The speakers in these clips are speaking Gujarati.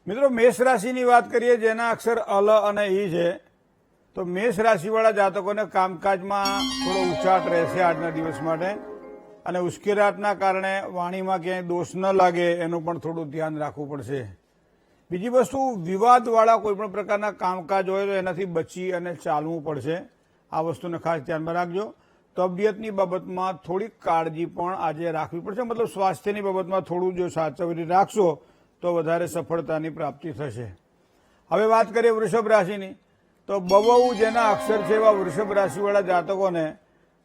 મિત્રો મેષ રાશિની વાત કરીએ જેના અક્ષર અલ અને ઈ છે તો મેષ રાશિવાળા જાતકોને કામકાજમાં થોડો ઉચાટ રહેશે આજના દિવસ માટે અને ઉશ્કેરાટના કારણે વાણીમાં ક્યાંય દોષ ન લાગે એનું પણ થોડું ધ્યાન રાખવું પડશે। બીજી વસ્તુ વિવાદવાળા કોઈપણ પ્રકારના કામકાજ હોય તો એનાથી બચી અને ચાલવું પડશે। આ વસ્તુને ખાસ ધ્યાનમાં રાખજો। તબિયતની બાબતમાં થોડીક કાળજી પણ આજે રાખવી પડશે, મતલબ સ્વાસ્થ્યની બાબતમાં થોડું જો સાચવણી રાખશો તો વધારે સફળતાની પ્રાપ્તિ થશે। હવે વાત કરીએ વૃષભ રાશિની તો બવઉ જેના અક્ષર છે એવા વૃષભ રાશિવાળા જાતકોને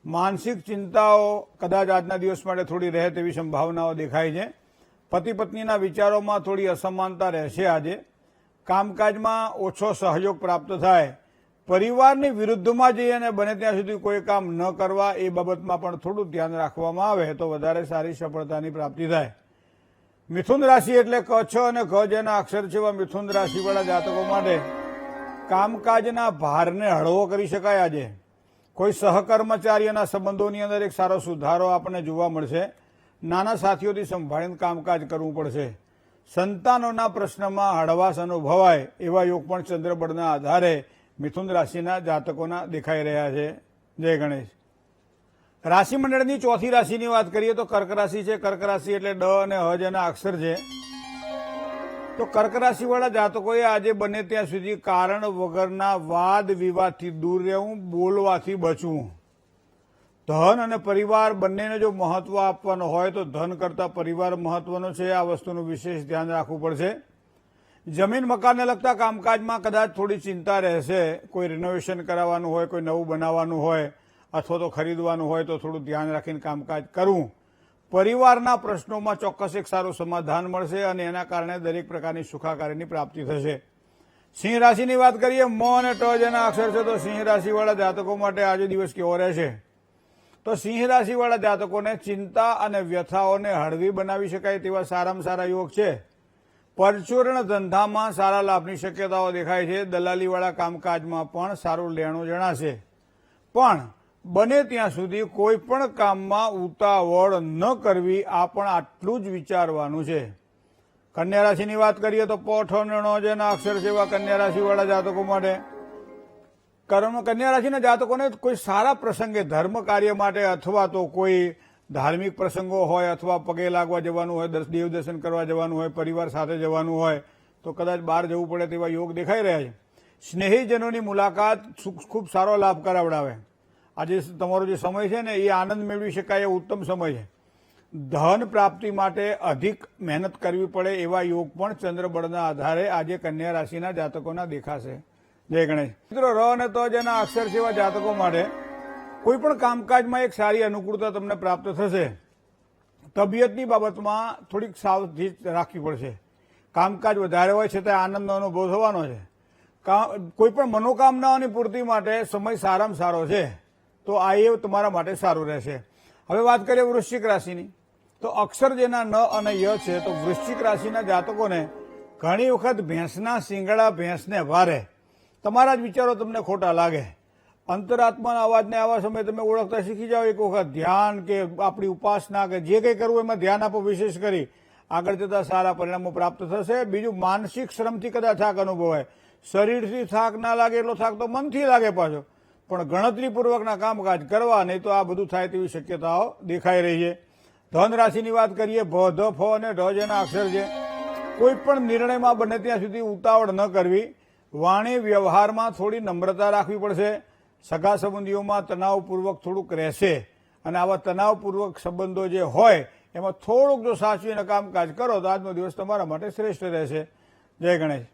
માનસિક ચિંતાઓ કદાચ આજના દિવસ માટે થોડી રહે તેવી સંભાવનાઓ દેખાય છે। પતિ પત્નીના વિચારોમાં થોડી અસમાનતા રહેશે આજે। કામકાજમાં ઓછો સહયોગ પ્રાપ્ત થાય। પરિવારની વિરુદ્ધમાં જઈ અને બને ત્યાં સુધી કોઈ કામ ન કરવા એ બાબતમાં પણ થોડું ધ્યાન રાખવામાં આવે તો વધારે સારી સફળતાની પ્રાપ્તિ થાય। મિથુન રાશિ એટલે ક છ અને ઘ જેના અક્ષર છે એવા મિથુન રાશિવાળા જાતકો માટે કામકાજના ભારને હળવો કરી શકાય। આજે કોઈ સહકર્મચારીઓના સંબંધોની અંદર એક સારો સુધારો આપણને જોવા મળશે। નાના સાથીઓથી સંભાળીને કામકાજ કરવું પડશે। સંતાનોના પ્રશ્નમાં હળવાશ અનુભવાય એવા યોગ પણ ચંદ્રબળના આધારે મિથુન રાશિના જાતકોના દેખાઈ રહ્યા છે। જય ગણેશ। રાશિમંડળની ચોથી રાશિની વાત કરીએ તો કર્ક રાશિ છે। કર્ક રાશિ એટલે ડ અને હ જેના અક્ષર છે તો કર્ક રાશિવાળા જાતકોએ આજે બને ત્યાં સુધી કારણ વગરના વાદ વિવાદથી દૂર રહેવું, બોલવાથી બચવું। ધન અને પરિવાર બંનેને જો મહત્વ આપવાનું હોય તો ધન કરતાં પરિવાર મહત્વનો છે। આ વસ્તુનું વિશેષ ધ્યાન રાખવું પડશે। જમીન મકાનને લગતા કામકાજમાં કદાચ થોડી ચિંતા રહેશે। કોઈ રિનોવેશન કરાવવાનું હોય, કોઈ નવું બનાવવાનું હોય અથવા તો ખરીદવાનું હોય તો થોડું ધ્યાન રાખીને કામકાજ કરવું। પરિવારના પ્રશ્નોમાં ચોક્કસ એક સારું સમાધાન મળશે અને એના કારણે દરેક પ્રકારની સુખાકારીની પ્રાપ્તિ થશે। સિંહ રાશિની વાત કરીએ મ અને ટ જેના અક્ષર છે તો સિંહ રાશિવાળા જાતકો માટે આજે દિવસ કેવો રહેશે તો સિંહ રાશિવાળા જાતકોને ચિંતા અને વ્યથાઓને હળવી બનાવી શકાય તેવા સારામાં સારા યોગ છે। પરચુરણ ધંધામાં સારા લાભની શક્યતાઓ દેખાય છે। દલાલીવાળા કામકાજમાં પણ સારું લેણું જણાશે। પણ બને ત્યાં સુધી કોઈ પણ કામમાં ઉતાવળ ન કરવી આ પણ આટલું જ વિચારવાનું છે। કન્યા રાશિની વાત કરીએ તો પોઠ અને ણ જેના અક્ષર છે એવા કન્યા રાશિવાળા જાતકો માટે કન્યા રાશિના જાતકોને કોઈ સારા પ્રસંગે ધર્મ કાર્ય માટે અથવા તો કોઈ ધાર્મિક પ્રસંગો હોય અથવા પગે લાગવા જવાનું હોય, દેવ દર્શન કરવા જવાનું હોય, પરિવાર સાથે જવાનું હોય તો કદાચ બહાર જવું પડે તેવા યોગ દેખાઈ રહ્યા છે। સ્નેહીજનોની મુલાકાત ખૂબ સારો લાભ કરાવડાવે। આજે તમારો જે સમય છે ને એ આનંદ મેળવી શકાય એ ઉત્તમ સમય છે। ધન પ્રાપ્તિ માટે અધિક મહેનત કરવી પડે એવા યોગ પણ ચંદ્રબળના આધારે આજે કન્યા રાશિના જાતકોના દેખાશે। જય ગણેશ। મિત્રો ર અને ત જેના અક્ષર છે એવા જાતકો માટે કોઈ પણ કામકાજમાં એક સારી અનુકૂળતા તમને પ્રાપ્ત થશે। તબિયતની બાબતમાં થોડીક સાવધાની રાખવી પડશે। કામકાજ વધારે હોય છતાં આનંદનો અનુભવ થવાનો છે। કોઈ પણ મનોકામનાઓની પૂર્તિ માટે સમય સારામાં સારો છે તો આ એ તમારા માટે સારું રહેશે। હવે વાત કરીએ વૃશ્ચિક રાશિની તો અક્ષર જેના ન અને ય છે તો વૃશ્ચિક રાશિના જાતકોને ઘણી વખત ભેંસના શિંગડા ભેંસને વારે। તમારા જ વિચારો તમને ખોટા લાગે। અંતરાત્માના અવાજને આવા સમયે તમે ઓળખતા શીખી જાઓ। એક વખત ધ્યાન કે આપણી ઉપાસના કે જે કંઈ કરવું એમાં ધ્યાન આપો વિશેષ કરી, આગળ જતાં સારા પરિણામો પ્રાપ્ત થશે। બીજું માનસિક શ્રમથી કદાચ થાક અનુભવાય। શરીરથી થાક ના લાગે એટલો થાક તો મનથી લાગે પાછો, પણ ગણતરીપૂર્વકના કામકાજ કરવા નહીં તો આ બધું થાય તેવી શક્યતાઓ દેખાઈ રહી છે। ધન રાશિની વાત કરીએ ભ, ધ, ફ અને ઢ જેના અક્ષર છે કોઈ પણ નિર્ણયમાં બને ત્યાં સુધી ઉતાવળ ન કરવી। વાણી વ્યવહારમાં થોડી નમ્રતા રાખવી પડશે। સગા સંબંધીઓમાં તણાવપૂર્વક થોડુંક રહેશે અને આવા તણાવપૂર્વક સંબંધો જે હોય એમાં થોડુંક જો સાચવીને કામકાજ કરો તો આજનો દિવસ તમારા માટે શ્રેષ્ઠ રહેશે। જય ગણેશ।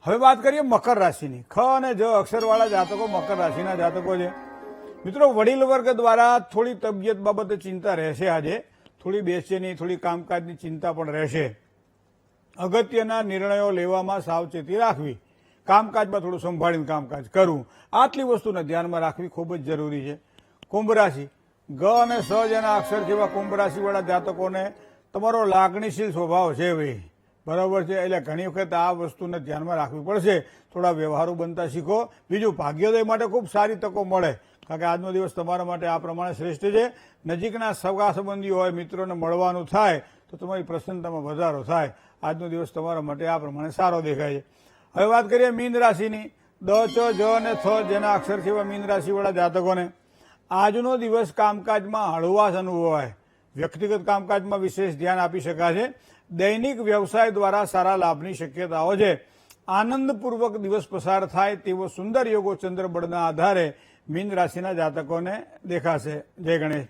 હવે વાત કરીએ મકર રાશિની ખ અને જ અક્ષરવાળા જાતકો મકર રાશિના જાતકો છે। મિત્રો વડીલ વર્ગ દ્વારા થોડી તબિયત બાબતે ચિંતા રહેશે। આજે થોડી બેચેની, થોડી કામકાજની ચિંતા પણ રહેશે। અગત્યના નિર્ણયો લેવામાં સાવચેતી રાખવી। કામકાજમાં થોડું સંભાળીને કામકાજ કરવું, આટલી વસ્તુને ધ્યાનમાં રાખવી ખૂબ જ જરૂરી છે। કુંભ રાશિ ગ અને સ જેના અક્ષર જેવા કુંભ રાશિવાળા જાતકોને તમારો લાગણીશીલ સ્વભાવ છે ભાઈ, બરાબર છે, એટલે ઘણી વખત આ વસ્તુને ધ્યાનમાં રાખવી પડશે। થોડા વ્યવહારો બનતા શીખો। બીજું ભાગ્યોદય માટે ખૂબ સારી તકો મળે, કારણ કે આજનો દિવસ તમારા માટે આ પ્રમાણે શ્રેષ્ઠ છે। નજીકના સગા સંબંધીઓ હોય, મિત્રોને મળવાનું થાય તો તમારી પ્રસન્નતામાં વધારો થાય। આજનો દિવસ તમારા માટે આ પ્રમાણે સારો દેખાય છે. હવે વાત કરીએ મીન રાશિની. દ, ચ, જ અને થ જેના અક્ષર છે એવા મીન રાશિવાળા જાતકોને આજનો દિવસ કામકાજમાં હળવાશ અનુભવાય. વ્યક્તિગત કામકાજમાં વિશેષ ધ્યાન આપી શકાશે. દૈનિક વ્યવસાય દ્વારા સારા લાભની શક્યતાઓ છે. આનંદપૂર્વક દિવસ પસાર થાય તેવો સુંદર યોગો ચંદ્રબળના આધારે મીન રાશિના જાતકોને દેખાશે. જય ગણેશ.